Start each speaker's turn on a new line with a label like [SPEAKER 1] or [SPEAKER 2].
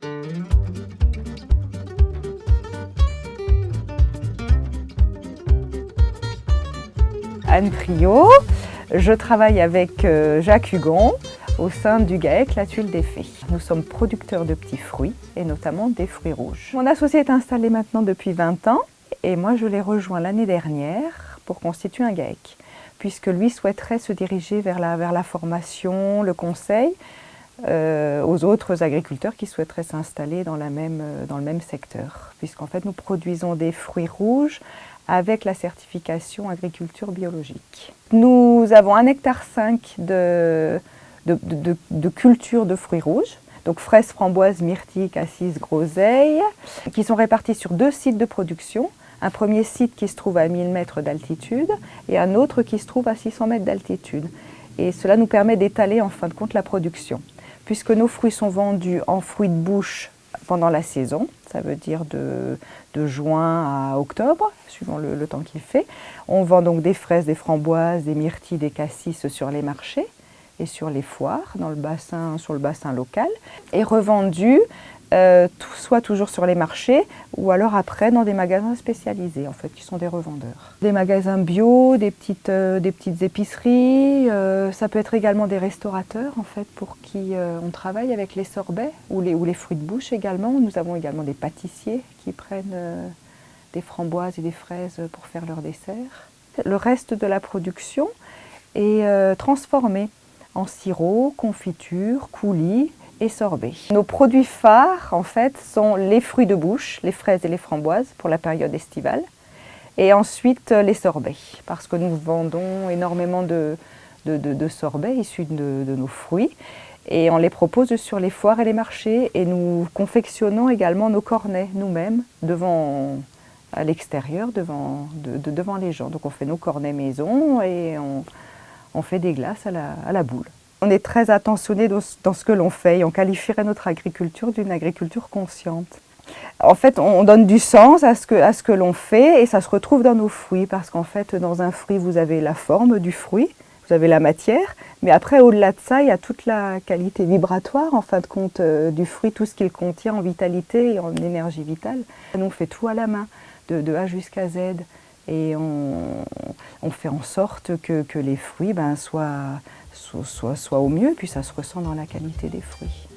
[SPEAKER 1] Anne Priot, je travaille avec Jacques Hugon au sein du GAEC La Tuile des Fées. Nous sommes producteurs de petits fruits et notamment des fruits rouges. Mon associé est installé maintenant depuis 20 ans et moi je l'ai rejoint l'année dernière pour constituer un GAEC puisque lui souhaiterait se diriger vers la formation, le conseil aux autres agriculteurs qui souhaiteraient s'installer dans le même secteur. Puisqu'en fait nous produisons des fruits rouges avec la certification agriculture biologique. Nous avons 1,5 hectare de culture de fruits rouges, donc fraises, framboises, myrtilles, cassis, groseilles, qui sont répartis sur 2 sites de production. Un premier site qui se trouve à 1000 mètres d'altitude et un autre qui se trouve à 600 mètres d'altitude. Et cela nous permet d'étaler en fin de compte la production. Puisque nos fruits sont vendus en fruits de bouche pendant la saison, ça veut dire de juin à octobre, suivant le temps qu'il fait. On vend donc des fraises, des framboises, des myrtilles, des cassis sur les marchés et sur les foires, sur le bassin local, et revendus soit toujours sur les marchés ou alors après dans des magasins spécialisés en fait, qui sont des revendeurs. Des magasins bio, des petites épiceries, ça peut être également des restaurateurs en fait, pour qui on travaille avec les sorbets ou les fruits de bouche également. Nous avons également des pâtissiers qui prennent des framboises et des fraises pour faire leur dessert. Le reste de la production est transformé en sirop, confiture, coulis et sorbet. Nos produits phares, en fait, sont les fruits de bouche, les fraises et les framboises pour la période estivale, et ensuite les sorbets, parce que nous vendons énormément de sorbets issus de nos fruits, et on les propose sur les foires et les marchés, et nous confectionnons également nos cornets nous-mêmes à l'extérieur, devant les gens. Donc on fait nos cornets maison et on fait des glaces à la boule. On est très attentionné dans ce que l'on fait et on qualifierait notre agriculture d'une agriculture consciente. En fait, on donne du sens à ce que l'on fait et ça se retrouve dans nos fruits parce qu'en fait, dans un fruit, vous avez la forme du fruit, vous avez la matière, mais après, au-delà de ça, il y a toute la qualité vibratoire, en fin de compte, du fruit, tout ce qu'il contient en vitalité et en énergie vitale. Nous, on fait tout à la main, de A jusqu'à Z. Et on fait en sorte que les fruits soient au mieux, puis ça se ressent dans la qualité des fruits.